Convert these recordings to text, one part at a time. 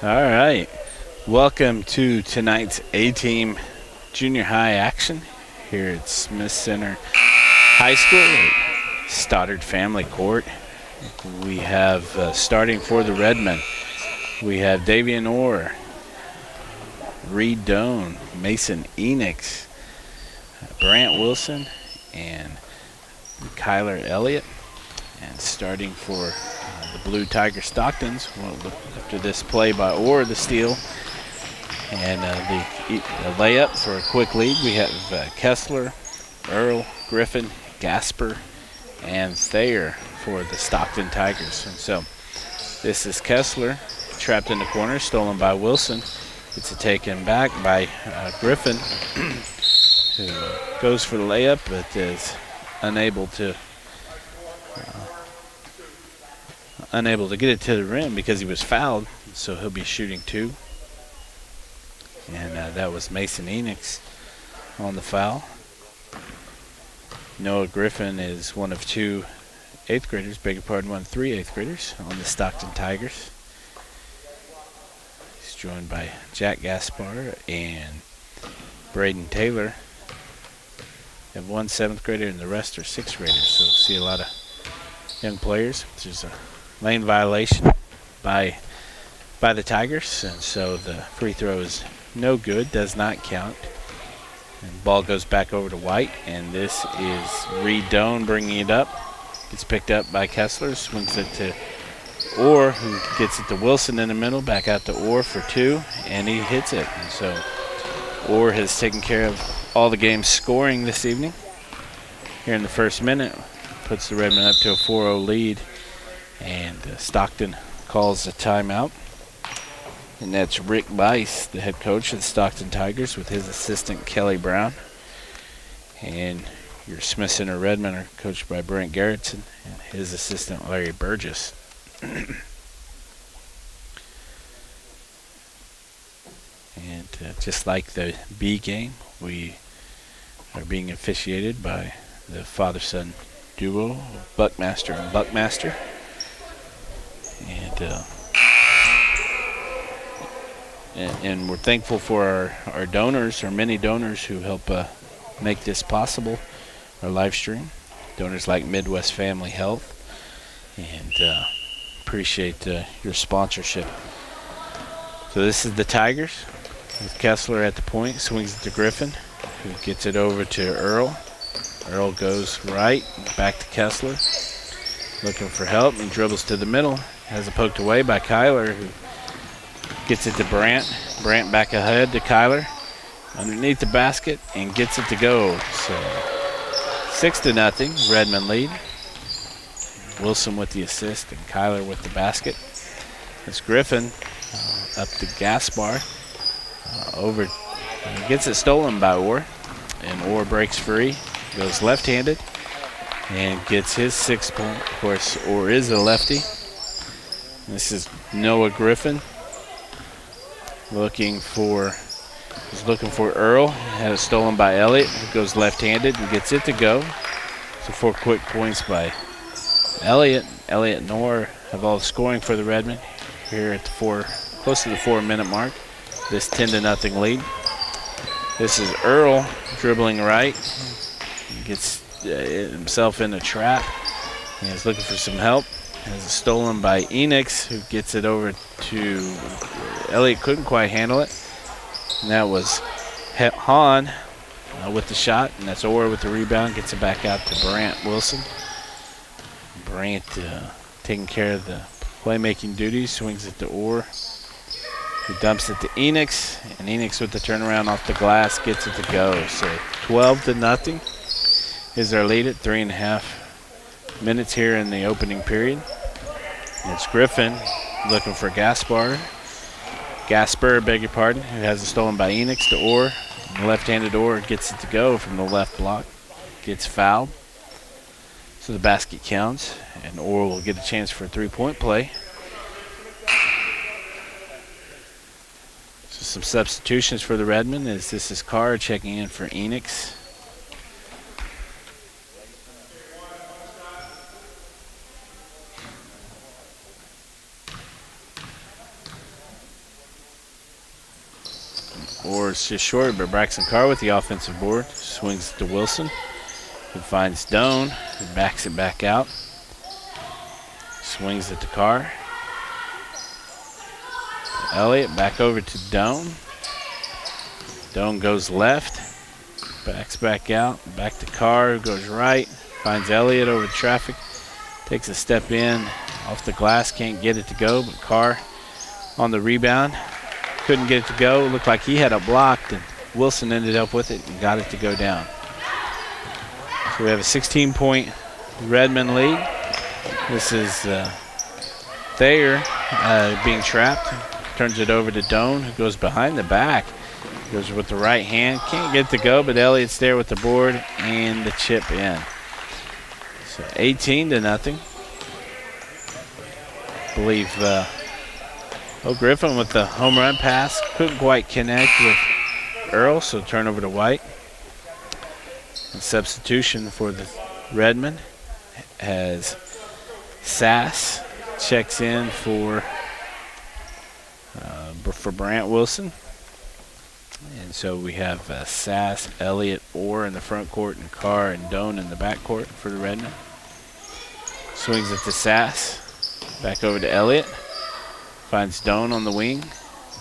All right. Welcome to tonight's A-Team Junior High action here at Smith Center High School at Stoddard Family Court. We have starting for the Redmen, we have Davian Orr, Reed Doan, Mason Enix, Brant Wilson, and Kyler Elliott. And starting for the Blue Tiger Stocktons, after this play by Orr, the steal, and the layup for a quick lead, we have Kessler, Earl, Griffin, Gasper, and Thayer for the Stockton Tigers. And so this is Kessler, trapped in the corner, stolen by Wilson. It's a taken back by Griffin, who goes for the layup but is unable to get it to the rim because he was fouled, so he'll be shooting two. And that was Mason Enix on the foul. Noah Griffin is one of two eighth graders, one of three eighth graders on the Stockton Tigers. He's joined by Jack Gaspar and Braden Taylor. We have one seventh grader and the rest are sixth graders, so we'll see a lot of young players. There's a lane violation by the Tigers, and so the free throw is no good, does not count. And ball goes back over to White, and this is Reed Doan bringing it up. It's picked up by Kessler, swings it to Orr, who gets it to Wilson in the middle, back out to Orr for two, and he hits it. And so Orr has taken care of all the game's scoring this evening. Here in the first minute, puts the Redmen up to a 4-0 lead. And Stockton calls a timeout. And that's Rick Bice, the head coach of the Stockton Tigers, with his assistant Kelly Brown. And your Smith Center Redmen are coached by Brent Garrettson and his assistant Larry Burgess. And just like the B game, we are being officiated by the father-son duo, Buckmaster and Buckmaster. And we're thankful for our donors, our many donors who help make this possible, our live stream. Donors like Midwest Family Health, and appreciate your sponsorship. So this is the Tigers with Kessler at the point, swings it to Griffin, who gets it over to Earl. Earl goes right, back to Kessler, looking for help, and dribbles to the middle. Has it poked away by Kyler, who gets it to Brant. Brant back ahead to Kyler, underneath the basket, and gets it to go. So 6-0, Redmen lead. Wilson with the assist and Kyler with the basket. It's Griffin up to Gaspar. Over, gets it stolen by Orr, and Orr breaks free, goes left-handed, and gets his 6 point. Of course, Orr is a lefty. This is Noah Griffin looking for Earl. Had it stolen by Elliott, who goes left-handed and gets it to go. So 4 quick points by Elliott. Elliott and Orr have all the scoring for the Redmen here at the close to the 4-minute mark. This 10-0 lead. This is Earl dribbling right. He gets himself in a trap. He's looking for some help. Has it stolen by Enix, who gets it over to Elliott. Couldn't quite handle it. And that was Hahn with the shot, and that's Orr with the rebound. Gets it back out to Brant Wilson. Brant taking care of the playmaking duties, swings it to Orr, who dumps it to Enix, and Enix with the turnaround off the glass gets it to go. So 12-0 is our lead at 3.5 minutes here in the opening period. It's Griffin looking for Gasper, beg your pardon, who has it stolen by Enix to Orr. And left-handed Orr gets it to go from the left block, gets fouled. So the basket counts, and Orr will get a chance for a 3-point play. So some substitutions for the Redmen as this is Carr checking in for Enix. Orr is just short, but Braxton Carr with the offensive board. Swings it to Wilson, who finds Doan, who backs it back out. Swings it to Carr. Elliott back over to Doan. Doan goes left, backs back out, back to Carr, who goes right, finds Elliott over traffic, takes a step in, off the glass, can't get it to go, but Carr on the rebound, couldn't get it to go, looked like he had it blocked, and Wilson ended up with it and got it to go down. So we have a 16-point Redmen lead. This is Thayer being trapped, turns it over to Doan, who goes behind the back. Goes with the right hand. Can't get it to go, but Elliott's there with the board and the chip in. So 18-0. I believe Griffin with the home run pass. Couldn't quite connect with Earl, so turnover to White. And substitution for the Redmen as Sass checks in for Brant Wilson. And so we have Sass, Elliott, Orr in the front court, and Carr and Doan in the back court for the Redmen. Swings it to Sass. Back over to Elliott. Finds Doan on the wing.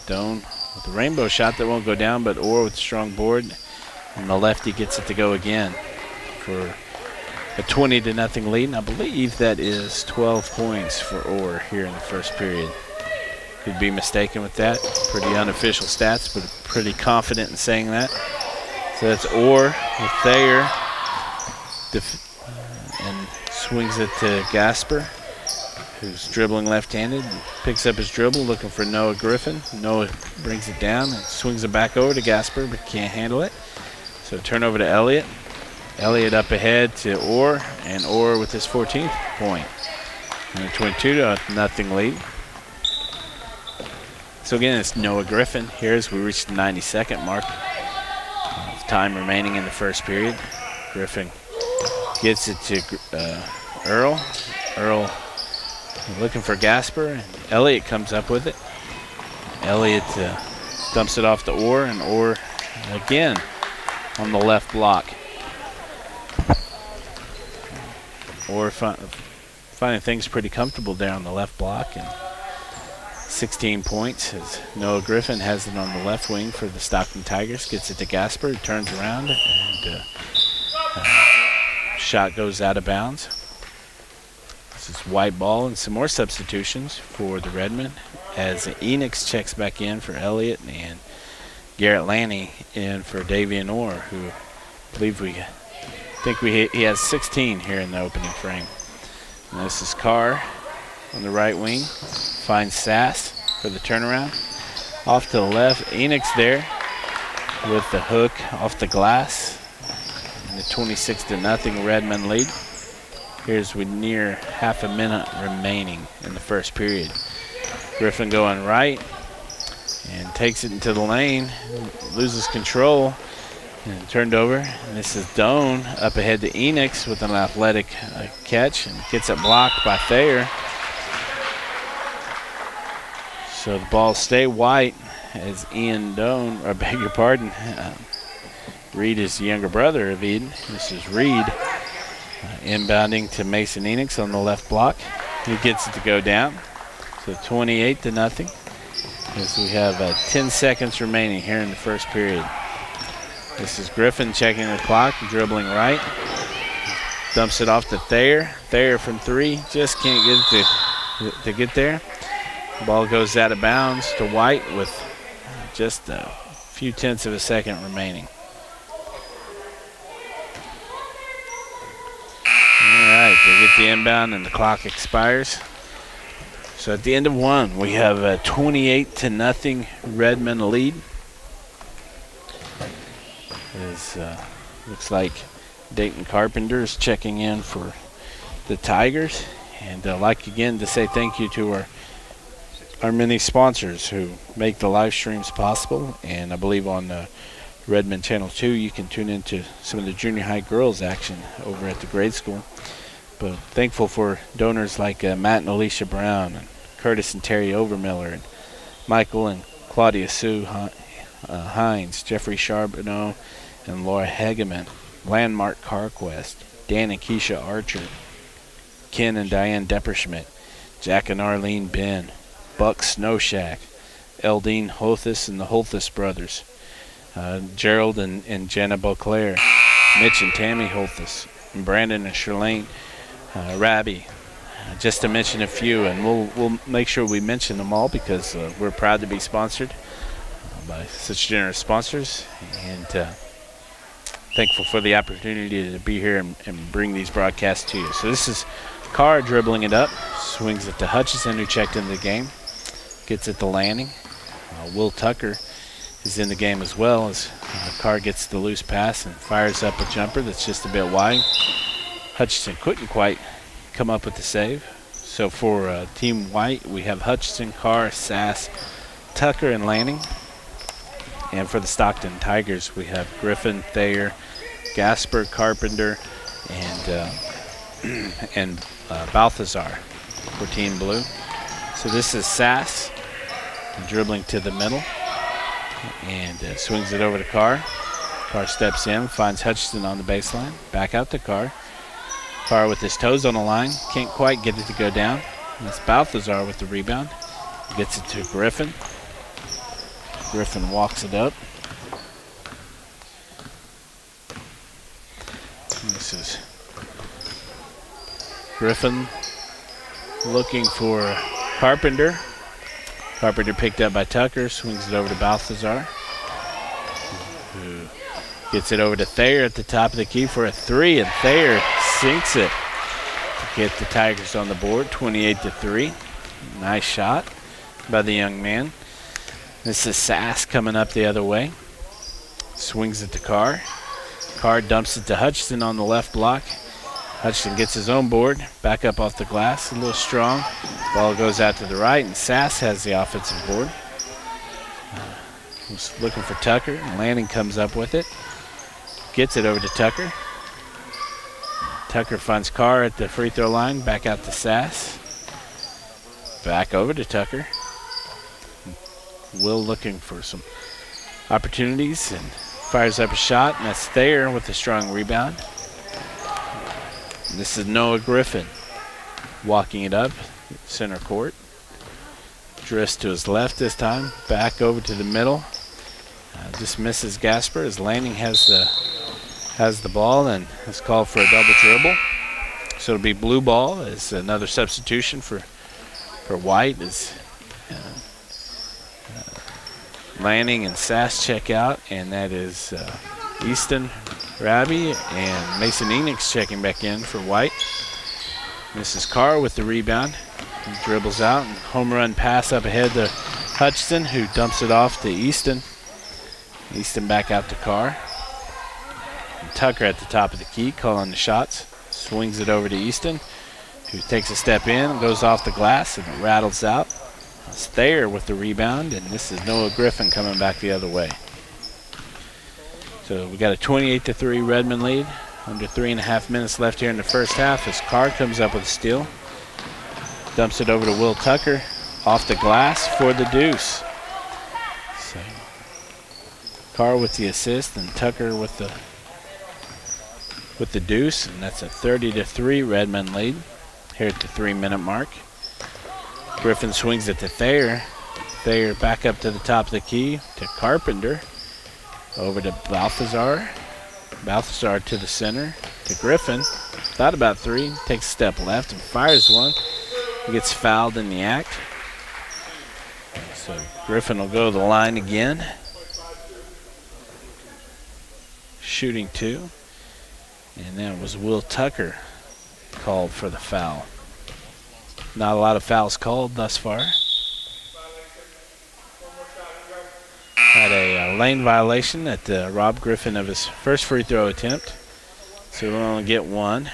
Doan with the rainbow shot that won't go down, but Orr with a strong board. And the lefty gets it to go again for a 20-0 lead. And I believe that is 12 points for Orr here in the first period. Could be mistaken with that. Pretty unofficial stats, but pretty confident in saying that. So that's Orr with Thayer. And swings it to Gasper, who's dribbling left-handed. Picks up his dribble, looking for Noah Griffin. Noah brings it down and swings it back over to Gasper, but can't handle it. So turnover to Elliott. Elliott up ahead to Orr, and Orr with his 14th point. And a 22-0 lead. So again, it's Noah Griffin here as we reach the 90-second mark of time remaining in the first period. Griffin gets it to Earl. Earl looking for Gasper, and Elliott comes up with it. Elliott dumps it off to Orr, and Orr again on the left block. Orr finding things pretty comfortable there on the left block, and 16 points as Noah Griffin has it on the left wing for the Stockton Tigers. Gets it to Gasper, turns around, and shot goes out of bounds. This is white ball and some more substitutions for the Redmen as Enix checks back in for Elliott and Garrett Lanny in for Davian Orr, who I believe he has 16 here in the opening frame. And this is Carr on the right wing. Finds Sass for the turnaround. Off to the left, Enix there with the hook off the glass. And the 26-0 Redmen lead. Here's we near half a minute remaining in the first period. Griffin going right and takes it into the lane, loses control and turned over. And this is Doan up ahead to Enix with an athletic catch and gets it blocked by Thayer. So the ball stay white as Ian Doan, or beg your pardon, Reed is the younger brother of Eden. This is Reed inbounding to Mason Enix on the left block. He gets it to go down. So 28-0 as we have 10 seconds remaining here in the first period. This is Griffin checking the clock, dribbling right. Dumps it off to Thayer. Thayer from three, just can't get it to get there. Ball goes out of bounds to White with just a few tenths of a second remaining. All right, they get the inbound and the clock expires. So at the end of one, we have a 28-0 Redmen lead. Looks like Dayton Carpenter is checking in for the Tigers. And I'd like again to say thank you to our many sponsors who make the live streams possible. And I believe on Redmen Channel 2 you can tune into some of the junior high girls action over at the grade school. But thankful for donors like Matt and Alicia Brown, and Curtis and Terry Overmiller, and Michael and Claudia Sue Hines, Jeffrey Charbonneau, and Laura Hegeman. Landmark CarQuest, Dan and Keisha Archer, Ken and Diane Depperschmidt, Jack and Arlene Ben, Buck Snow Shack, Eldine Hothus and the Holthus brothers, Gerald and Jenna Beauclair, Mitch and Tammy Holthus, and Brandon and Charlene Rabi, just to mention a few, and we'll make sure we mention them all because we're proud to be sponsored by such generous sponsors, and thankful for the opportunity to be here and bring these broadcasts to you. So this is Carr dribbling it up, swings it to Hutchison, who checked into the game, gets it to Lanning. Will Tucker is in the game as well as Carr gets the loose pass and fires up a jumper that's just a bit wide. Hutchison couldn't quite come up with the save. So for Team White, we have Hutchison, Carr, Sass, Tucker, and Lanning. And for the Stockton Tigers, we have Griffin, Thayer, Gasper, Carpenter, and Balthazar for Team Blue. So this is Sass dribbling to the middle and swings it over to Carr. Carr steps in, finds Hutchison on the baseline, back out to Carr. Carr with his toes on the line, can't quite get it to go down. And that's Balthazar with the rebound. Gets it to Griffin. Griffin walks it up. This is Griffin looking for Carpenter. Carpenter picked up by Tucker, swings it over to Balthazar, who gets it over to Thayer at the top of the key for a three, and Thayer sinks it to get the Tigers on the board, 28-3. Nice shot by the young man. This is Sass coming up the other way. Swings it to Carr. Carr dumps it to Hutchison on the left block. Hutchison gets his own board, back up off the glass, a little strong. Ball goes out to the right, and Sass has the offensive board. Was looking for Tucker, and Lanning comes up with it. Gets it over to Tucker. Tucker finds Carr at the free throw line, back out to Sass. Back over to Tucker. Will looking for some opportunities and fires up a shot, and that's Thayer with a strong rebound. And this is Noah Griffin walking it up center court. Drifts to his left this time, back over to the middle. Just misses Gasper as Lanning has the ball and is called for a double dribble. So it'll be blue ball as another substitution for White as Lanning and Sass check out, and that is Easton Rabi and Mason Enix checking back in for White. This is Carr with the rebound. He dribbles out and home run pass up ahead to Hutchison, who dumps it off to Easton. Easton back out to Carr. And Tucker at the top of the key calling the shots. Swings it over to Easton, who takes a step in, goes off the glass, and it rattles out. It's Thayer with the rebound, and this is Noah Griffin coming back the other way. So we got a 28-3 Redmen lead. Under 3.5 minutes left here in the first half as Carr comes up with a steal. Dumps it over to Will Tucker off the glass for the deuce. So Carr with the assist and Tucker with the deuce, and that's a 30-3 Redmen lead here at the 3-minute mark. Griffin swings it to Thayer. Thayer back up to the top of the key to Carpenter. Over to Balthazar. Balthazar to the center to Griffin. Thought about three. Takes a step left and fires one. He gets fouled in the act. So Griffin will go to the line again. Shooting two. And that was Will Tucker called for the foul. Not a lot of fouls called thus far. Had a lane violation that robbed Griffin of his first free throw attempt. So we'll only get one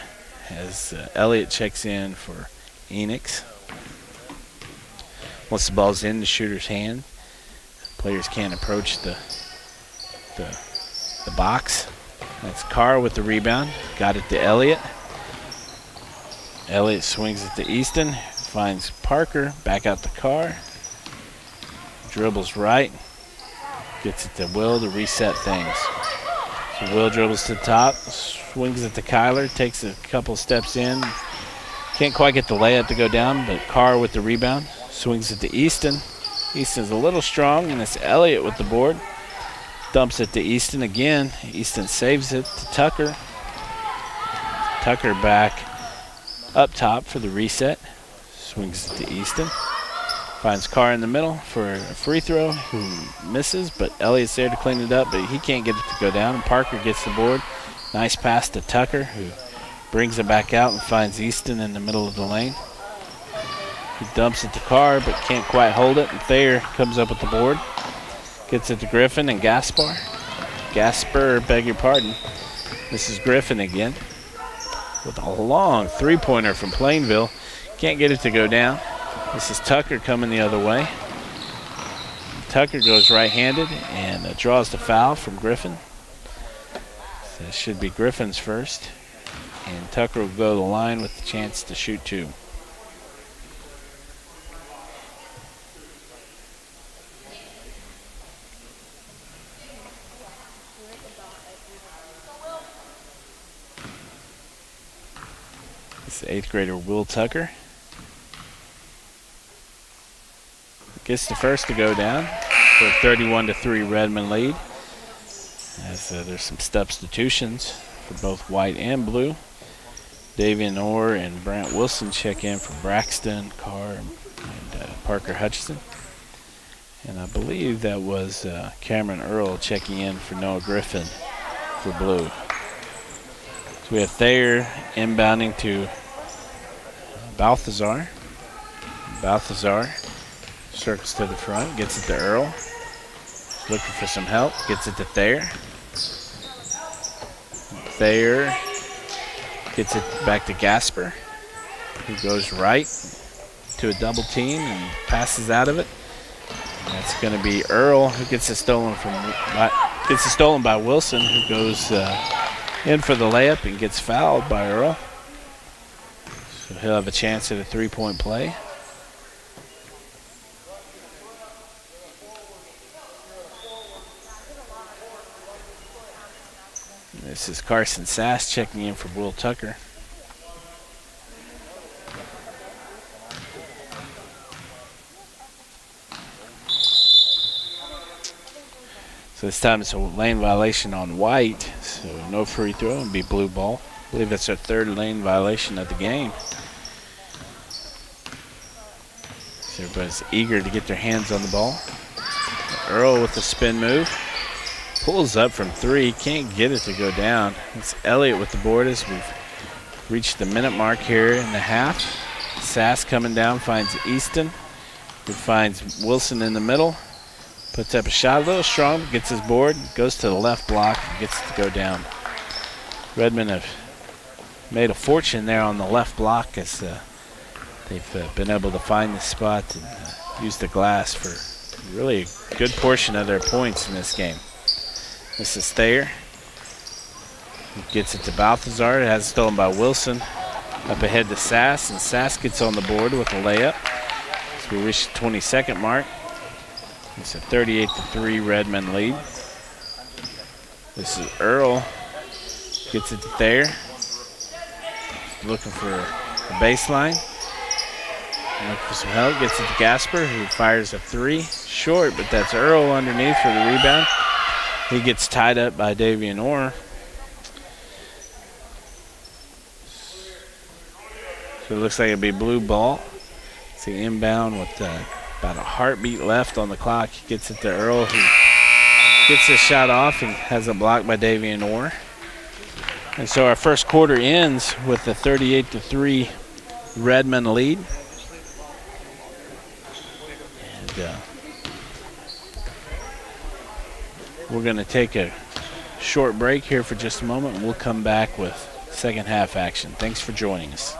as Elliott checks in for Enix. Once the ball's in the shooter's hand, players can't approach the box. That's Carr with the rebound. Got it to Elliott. Elliott swings it to Easton. Finds Parker. Back out to Carr. Dribbles right. Gets it to Will to reset things. So Will dribbles to the top, swings it to Kyler, takes a couple steps in. Can't quite get the layup to go down, but Carr with the rebound. Swings it to Easton. Easton's a little strong, and it's Elliott with the board. Dumps it to Easton again. Easton saves it to Tucker. Tucker back up top for the reset. Swings it to Easton. Finds Carr in the middle for a free throw, who misses, but Elliott's there to clean it up, but he can't get it to go down, and Parker gets the board. Nice pass to Tucker, who brings it back out and finds Easton in the middle of the lane. He dumps it to Carr, but can't quite hold it, and Thayer comes up with the board. Gets it to Griffin and Gaspar. Beg your pardon. This is Griffin again with a long three-pointer from Plainville. Can't get it to go down. This is Tucker coming the other way. Tucker goes right-handed and draws the foul from Griffin. So it should be Griffin's first. And Tucker will go to the line with the chance to shoot two. This is 8th grader Will Tucker. Gets the first to go down for a 31-3 Redmen lead. As there's some substitutions for both white and blue. Davian Orr and Brant Wilson check in for Braxton, Carr, and Parker Hutchison. And I believe that was Cameron Earl checking in for Noah Griffin for blue. So we have Thayer inbounding to Balthazar. Balthazar circles to the front, gets it to Earl. Looking for some help, gets it to Thayer. Thayer gets it back to Gasper, who goes right to a double team and passes out of it. And that's going to be Earl, who gets it stolen by Wilson, who goes in for the layup and gets fouled by Earl. So he'll have a chance at a three-point play. This is Carson Sass checking in for Will Tucker. So this time it's a lane violation on white, so no free throw and be blue ball. I believe that's our third lane violation of the game. So everybody's eager to get their hands on the ball. Earl with the spin move. Pulls up from three, can't get it to go down. It's Elliott with the board as we've reached the minute mark here in the half. Sass coming down, finds Easton, who finds Wilson in the middle. Puts up a shot, a little strong, gets his board, goes to the left block, and gets it to go down. Redmen have made a fortune there on the left block as they've been able to find the spot and use the glass for really a good portion of their points in this game. This is Thayer. He gets it to Balthazar. It has it stolen by Wilson. Up ahead to Sass, and Sass gets on the board with a layup. So we reach the 22nd mark. It's a 38-3 Redmen lead. This is Earl. Gets it to Thayer. Looking for a baseline. Looking for some help. Gets it to Gasper, who fires a three. Short, but that's Earl underneath for the rebound. He gets tied up by Davian Orr. So it looks like it'll be blue ball. It's the inbound with about a heartbeat left on the clock. He gets it to Earl, who gets his shot off and has it blocked by Davian Orr. And so our first quarter ends with a 38-3 Redmen lead. And we're going to take a short break here for just a moment, and we'll come back with second half action. Thanks for joining us.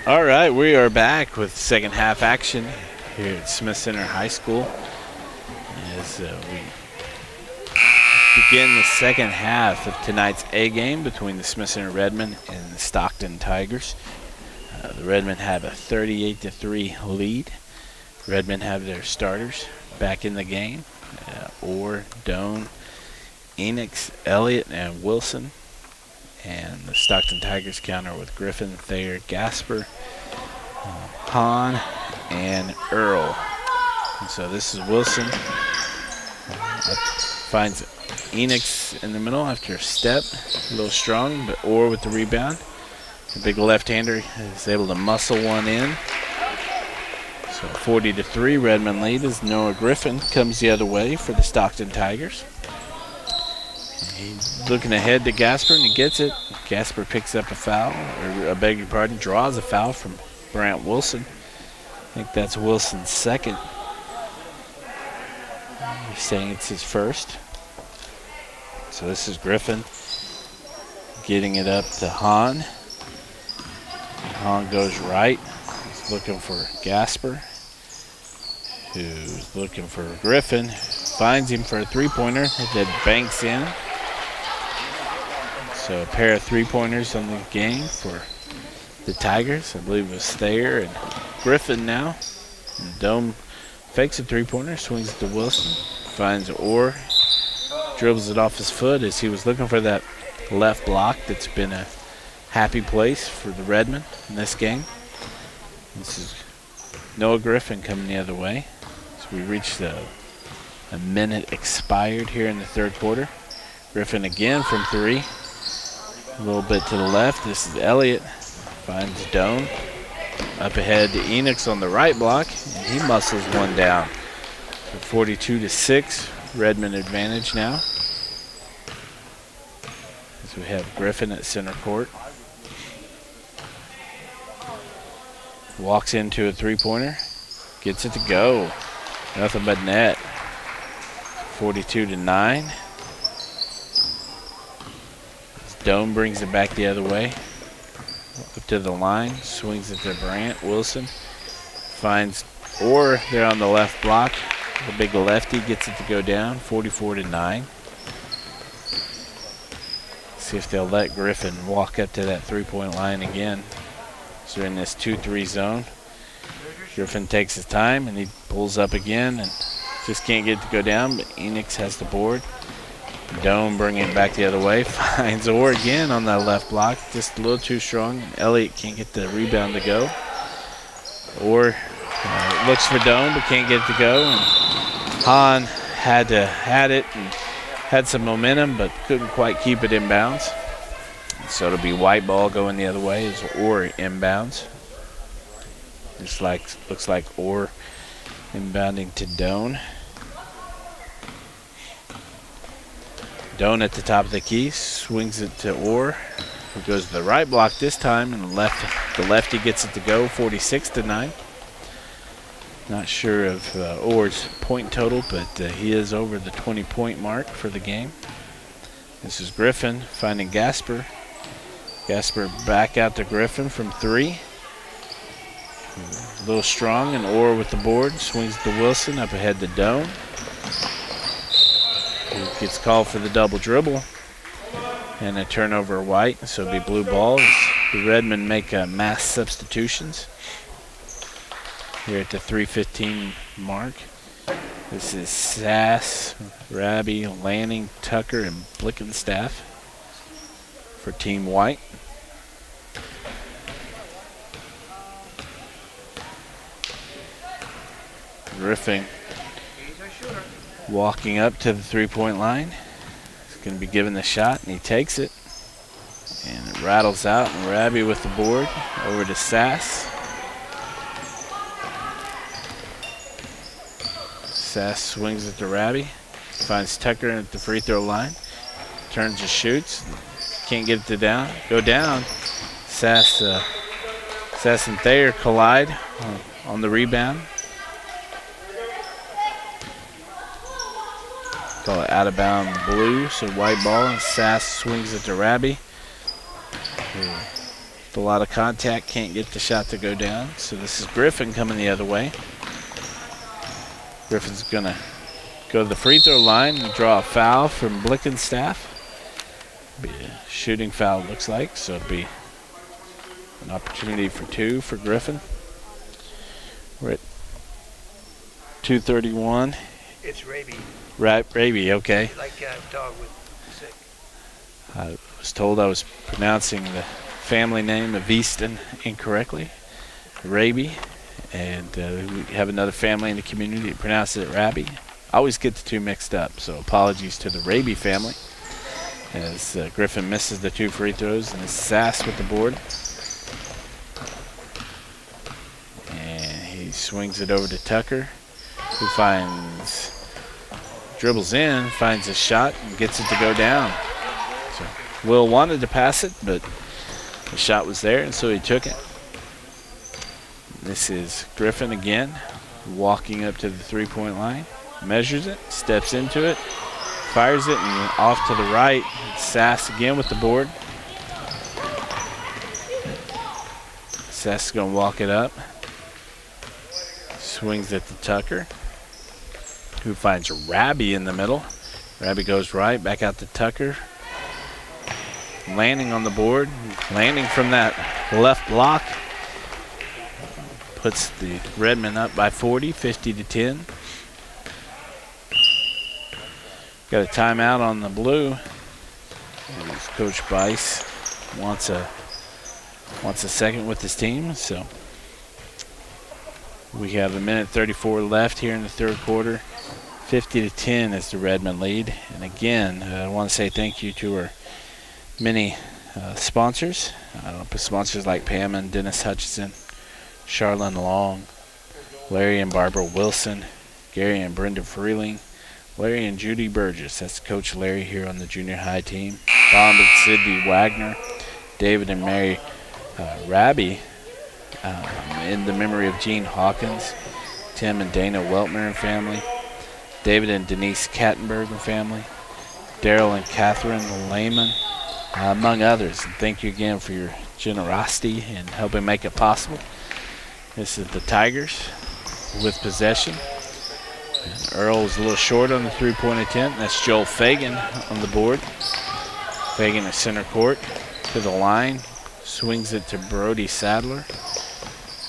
All right, we are back with second half action here at Smith Center High School as we begin the second half of tonight's A game between the Smith Center Redmen and the Stockton Tigers. The Redmen have a 38-3 lead. Redmen have their starters back in the game. Orr, Doan, Enix, Elliott, and Wilson. And the Stockton Tigers counter with Griffin, Thayer, Gasper, Hahn, and Earl. And so this is Wilson. Finds Enix in the middle after a step. A little strong, but Orr with the rebound. The big left-hander is able to muscle one in. So 40-3 Redmen lead as Noah Griffin comes the other way for the Stockton Tigers. He's looking ahead to Gasper, and he gets it. Gasper picks up a foul, or I beg your pardon, draws a foul from Brant Wilson. I think that's Wilson's second. He's saying it's his first. So this is Griffin getting it up to Hahn. Hahn goes right. He's looking for Gasper, who's looking for Griffin. Finds him for a three-pointer that banks in. So a pair of three-pointers on the game for the Tigers. I believe it was Thayer and Griffin now. And Dome fakes a three-pointer, swings it to Wilson. Finds Orr, dribbles it off his foot as he was looking for that left block that's been a happy place for the Redmen in this game. This is Noah Griffin coming the other way. So we reached a minute expired here in the third quarter. Griffin again from three. A little bit to the left. This is Elliott. Finds Doan. Up ahead to Enix on the right block, and he muscles one down. So 42-6, Redmen advantage now. As we have Griffin at center court. Walks into a three-pointer. Gets it to go. Nothing but net. 42-9. Doan brings it back the other way. Up to the line. Swings it to Brant Wilson. Finds Orr there on the left block. The big lefty gets it to go down. 44-9. See if they'll let Griffin walk up to that three-point line again. So they're in this 2-3 zone. Griffin takes his time and he pulls up again and just can't get it to go down, but Enix has the board. Doan bringing it back the other way. Finds Orr again on that left block. Just a little too strong. Elliott can't get the rebound to go. Orr looks for Doan but can't get it to go. And Hahn had it and had some momentum but couldn't quite keep it inbounds. So it'll be white ball going the other way as Orr inbounds. Looks like Orr inbounding to Doan. Doan at the top of the key, swings it to Orr, who goes to the right block this time, and the lefty gets it to go, 46-9. Not sure of Orr's point total, but he is over the 20-point mark for the game. This is Griffin finding Gasper. Gasper back out to Griffin from three. A little strong, and Orr with the board, swings to Wilson, up ahead to Doan. He gets called for the double dribble and a turnover white, so it'll be blue ball as the Redmen make mass substitutions here at the 3:15 mark. This is Sass, Raby, Lanning, Tucker, and Blickenstaff for Team White. Griffin walking up to the three-point line. He's going to be given the shot, and he takes it. And it rattles out, and Raby with the board over to Sass. Sass swings it to Raby. Finds Tucker at the free throw line. Turns and shoots. Can't get it to go down. Sass and Thayer collide on the rebound. Call it out of bound blue, so white ball, and Sass swings it to Raby, who A lot of contact, can't get the shot to go down. So this is Griffin coming the other way. Griffin's gonna go to the free throw line and draw a foul from Blickenstaff. Be a shooting foul, looks like, so it'll be an opportunity for 2 for Griffin. We're at 2:31. It's Raby. Raby, okay. Like a dog with sick. I was told I was pronouncing the family name of Easton incorrectly, Raby, and we have another family in the community that pronounces it Raby. I always get the two mixed up, so apologies to the Raby family as Griffin misses the 2 free throws and is Sass with the board. And he swings it over to Tucker, who dribbles in, finds a shot, and gets it to go down. So Will wanted to pass it, but the shot was there, and so he took it. This is Griffin again, walking up to the three-point line, measures it, steps into it, fires it, and off to the right. Sass again with the board. Sass is going to walk it up. Swings it to Tucker, who finds Raby in the middle. Raby goes right, back out to Tucker. Landing on the board, landing from that left block. Puts the Redmen up by 40, 50-10. Got a timeout on the blue. And Coach Bice wants a second with his team. So we have 1:34 left here in the third quarter. 50-10 is the Redmen lead. And again, I want to say thank you to our many sponsors. Sponsors like Pam and Dennis Hutchison, Charlene Long, Larry and Barbara Wilson, Gary and Brenda Freeling, Larry and Judy Burgess. That's Coach Larry here on the junior high team. Bob and Sidney Wagner, David and Mary Raby, in the memory of Gene Hawkins, Tim and Dana Weltmer and family, David and Denise Kattenberg and family, Daryl and Catherine Lehman, among others. And thank you again for your generosity in helping make it possible. This is the Tigers with possession. And Earl's a little short on the three-point attempt. That's Joel Fagan on the board. Fagan at center court to the line. Swings it to Brody Sadler,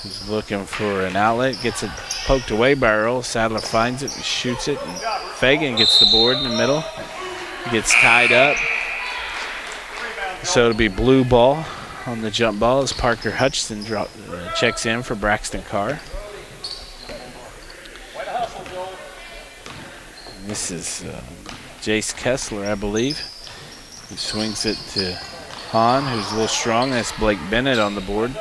who's looking for an outlet. Gets it poked away by Earl. Sadler finds it and shoots it. And Fagan gets the board in the middle. Gets tied up. So it'll be blue ball on the jump ball as Parker Hutchison checks in for Braxton Carr. This is Jace Kessler, I believe, who swings it to Hahn, who's a little strong. That's Blake Bennett on the board.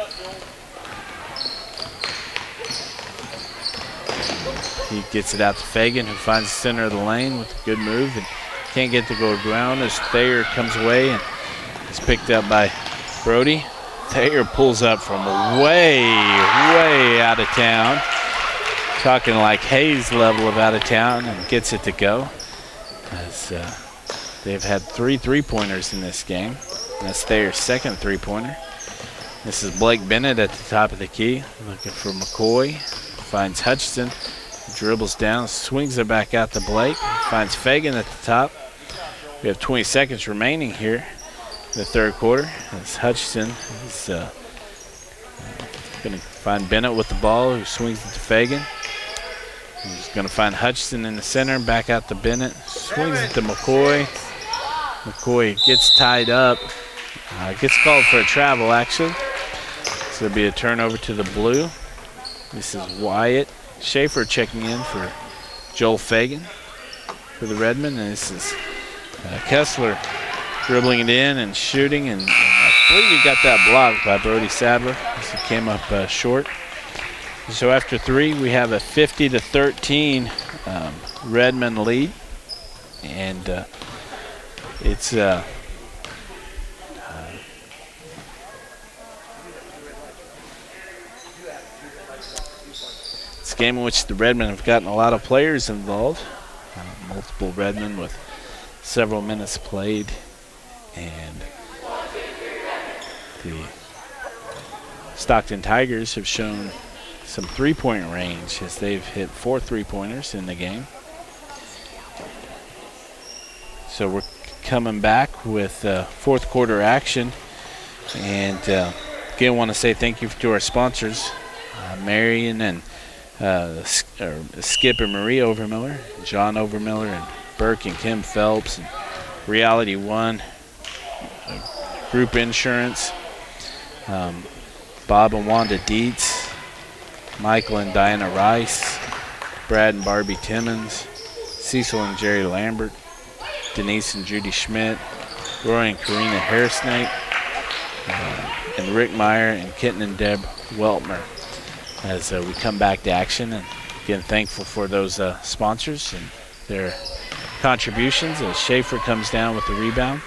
He gets it out to Fagan, who finds the center of the lane with a good move and can't get to go ground as Thayer comes away and is picked up by Brody. Thayer pulls up from way, way out of town. Talking like Hayes level of out of town, and gets it to go. As they've had 3 3-pointers in this game. That's Thayer's second three-pointer. This is Blake Bennett at the top of the key, looking for McCoy. Finds Hutchison, dribbles down, swings it back out to Blake. Finds Fagan at the top. We have 20 seconds remaining here in the third quarter. As Hutchison is going to find Bennett with the ball, who swings it to Fagan. He's going to find Hutchison in the center, back out to Bennett. Swings it to McCoy. McCoy gets tied up. Gets called for a travel, actually. So it'll be a turnover to the blue. This is Wyatt Schaefer checking in for Joel Fagan for the Redmen. And this is Kessler dribbling it in and shooting. And I believe he got that blocked by Brody Sadler as he came up short. So after 3, we have a 50-13 Redmen lead, and it's this game in which the Redmen have gotten a lot of players involved, multiple Redmen with several minutes played, and the Stockton Tigers have shown some three-point range as they've hit 4 three-pointers in the game. So we're coming back with fourth quarter action. And again, want to say thank you to our sponsors, Marion and Skip and Marie Overmiller, John Overmiller, and Burke and Kim Phelps, and Reality One, Group Insurance, Bob and Wanda Dietz, Michael and Diana Rice, Brad and Barbie Timmons, Cecil and Jerry Lambert, Denise and Judy Schmidt, Roy and Karina Harrisnake, and Rick Meyer and Kitten and Deb Weltmer as we come back to action. And again, thankful for those sponsors and their contributions as Schaefer comes down with the rebound.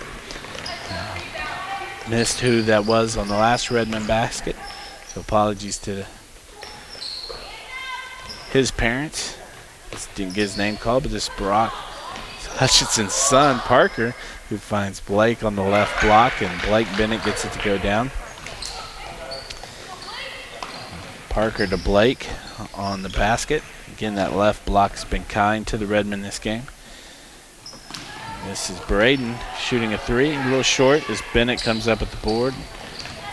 Missed who that was on the last Redmen basket, so apologies to his parents. Didn't get his name called, but this is Brock Hutchinson's son, Parker, who finds Blake on the left block, and Blake Bennett gets it to go down. Parker to Blake on the basket. Again, that left block has been kind to the Redmen this game. This is Braden shooting a three, a little short as Bennett comes up at the board.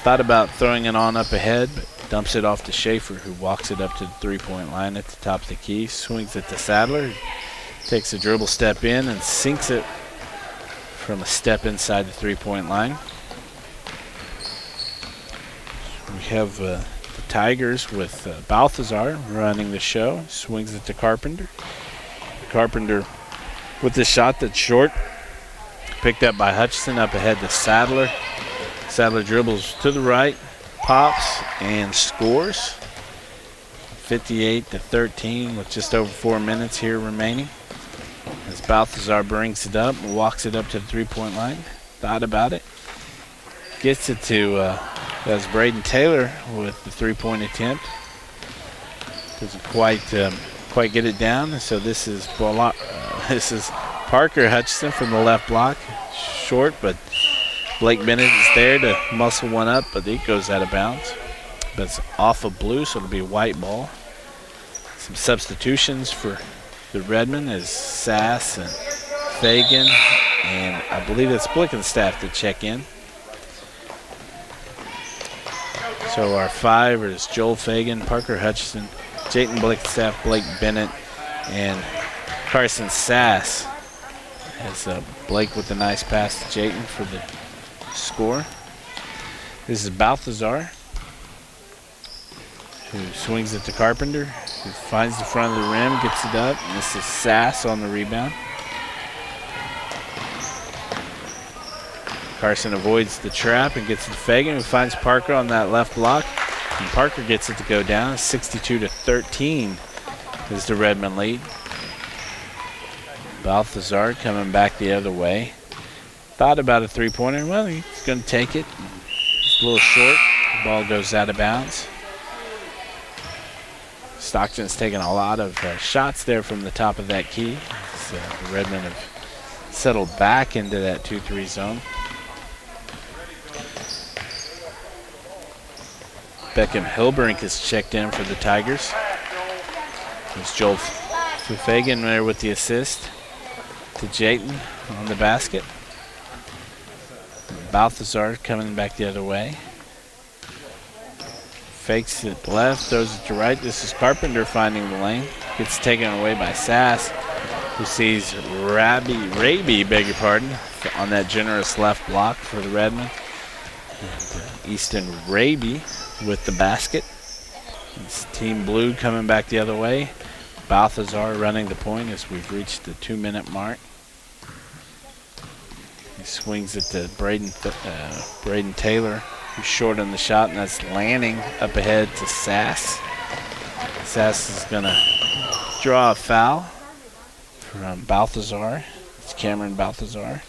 Thought about throwing it on up ahead, but dumps it off to Schaefer, who walks it up to the three-point line at the top of the key. Swings it to Sadler, takes a dribble step in and sinks it from a step inside the three-point line. We have the Tigers with Balthazar running the show. Swings it to Carpenter. Carpenter with the shot that's short. Picked up by Hutchinson, up ahead to Sadler. Sadler dribbles to the right, pops, and scores. 58-13 with just over 4 minutes here remaining. As Balthazar brings it up and walks it up to the three-point line. Thought about it. Gets it to that's Braden Taylor with the three-point attempt. Doesn't quite get it down. So this is Parker Hutchinson from the left block. Short, but Blake Bennett is there to muscle one up, but it goes out of bounds. But it's off of blue, so it'll be a white ball. Some substitutions for the Redmen is Sass and Fagan, and I believe it's Blickenstaff to check in. So our five is Joel Fagan, Parker Hutchinson, Jayton Blickenstaff, Blake Bennett, and Carson Sass. As Blake with a nice pass to Jayton for the score. This is Balthazar, who swings it to Carpenter, who finds the front of the rim, gets it up, and this is Sass on the rebound. Carson avoids the trap and gets it to Fagan, who finds Parker on that left block, and Parker gets it to go down. 62-13 is the Redmen lead. Balthazar coming back the other way. Thought about a three-pointer. Well, he's going to take it. It's a little short. The ball goes out of bounds. Stockton's taken a lot of shots there from the top of that key. So the Redmen have settled back into that 2-3 zone. Beckham Hilbrink is checked in for the Tigers. There's Joel Fagan there with the assist to Jayton on the basket. Balthazar coming back the other way. Fakes it left, throws it to right. This is Carpenter finding the lane. Gets taken away by Sass, who sees Raby, beg your pardon, on that generous left block for the Redmen. And, Easton Raby with the basket. It's Team Blue coming back the other way. Balthazar running the point as we've reached the 2-minute mark. He swings it to Braden Taylor, who's short on the shot, and that's Lanning up ahead to Sass. Sass is going to draw a foul from Balthazar. It's Cameron Balthazar.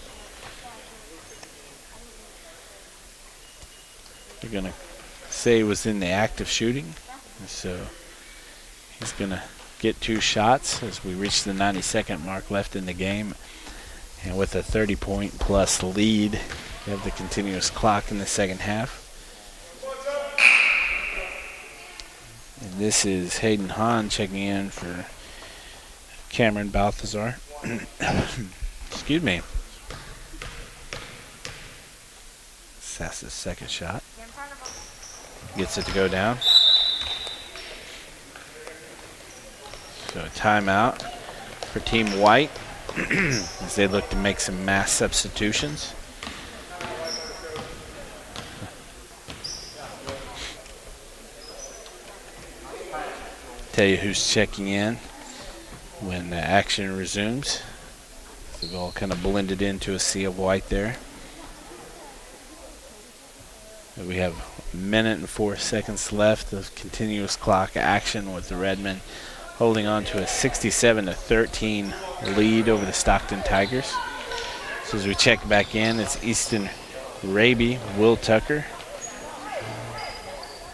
They're going to say he was in the act of shooting, so he's going to get 2 shots as we reach the 90-second mark left in the game. And with a 30-point plus lead, we have the continuous clock in the second half. This is Hayden Hahn checking in for Cameron Balthazar. Excuse me. Sass's second shot. Gets it to go down. So a timeout for Team White as they look to make some mass substitutions. Tell you who's checking in when the action resumes. They've all kind of blended into a sea of white there. We have a minute and 4 seconds left of continuous clock action with the Redmen holding on to a 67-13 lead over the Stockton Tigers. So as we check back in, it's Easton Raby, Will Tucker,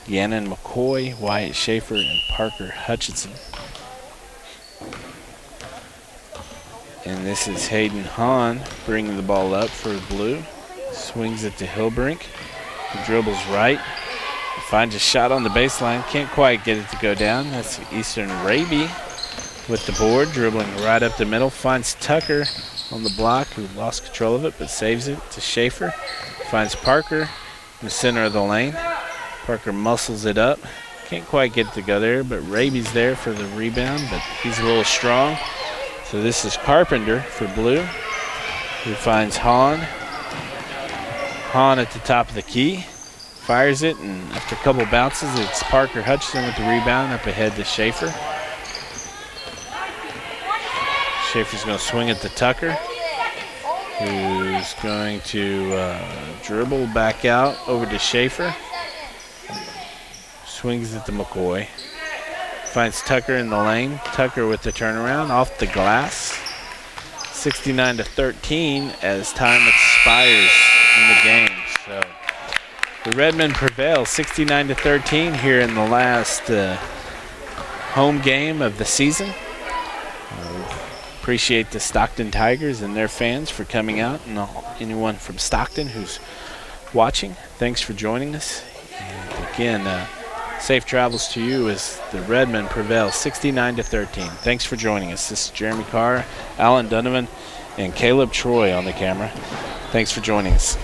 Gannon McCoy, Wyatt Schaefer, and Parker Hutchinson. And this is Hayden Hahn bringing the ball up for blue. Swings it to Hillbrink. He dribbles right. Finds a shot on the baseline. Can't quite get it to go down. That's Eastern Raby with the board, dribbling right up the middle. Finds Tucker on the block, who lost control of it, but saves it to Schaefer. Finds Parker in the center of the lane. Parker muscles it up. Can't quite get it to go there, but Raby's there for the rebound, but he's a little strong. So this is Carpenter for blue, who finds Hahn. Hahn at the top of the key. Fires it, and after a couple bounces, it's Parker Hutchinson with the rebound up ahead to Schaefer. Schaefer's going to swing it to Tucker, who's going to dribble back out over to Schaefer. Swings it to McCoy. Finds Tucker in the lane. Tucker with the turnaround off the glass. 69-13 as time expires in the game. So the Redmen prevail 69-13 here in the last home game of the season. Appreciate the Stockton Tigers and their fans for coming out, and anyone from Stockton who's watching. Thanks for joining us. And again, safe travels to you as the Redmen prevail 69-13. Thanks for joining us. This is Jeremy Carr, Alan Donovan, and Caleb Troy on the camera. Thanks for joining us.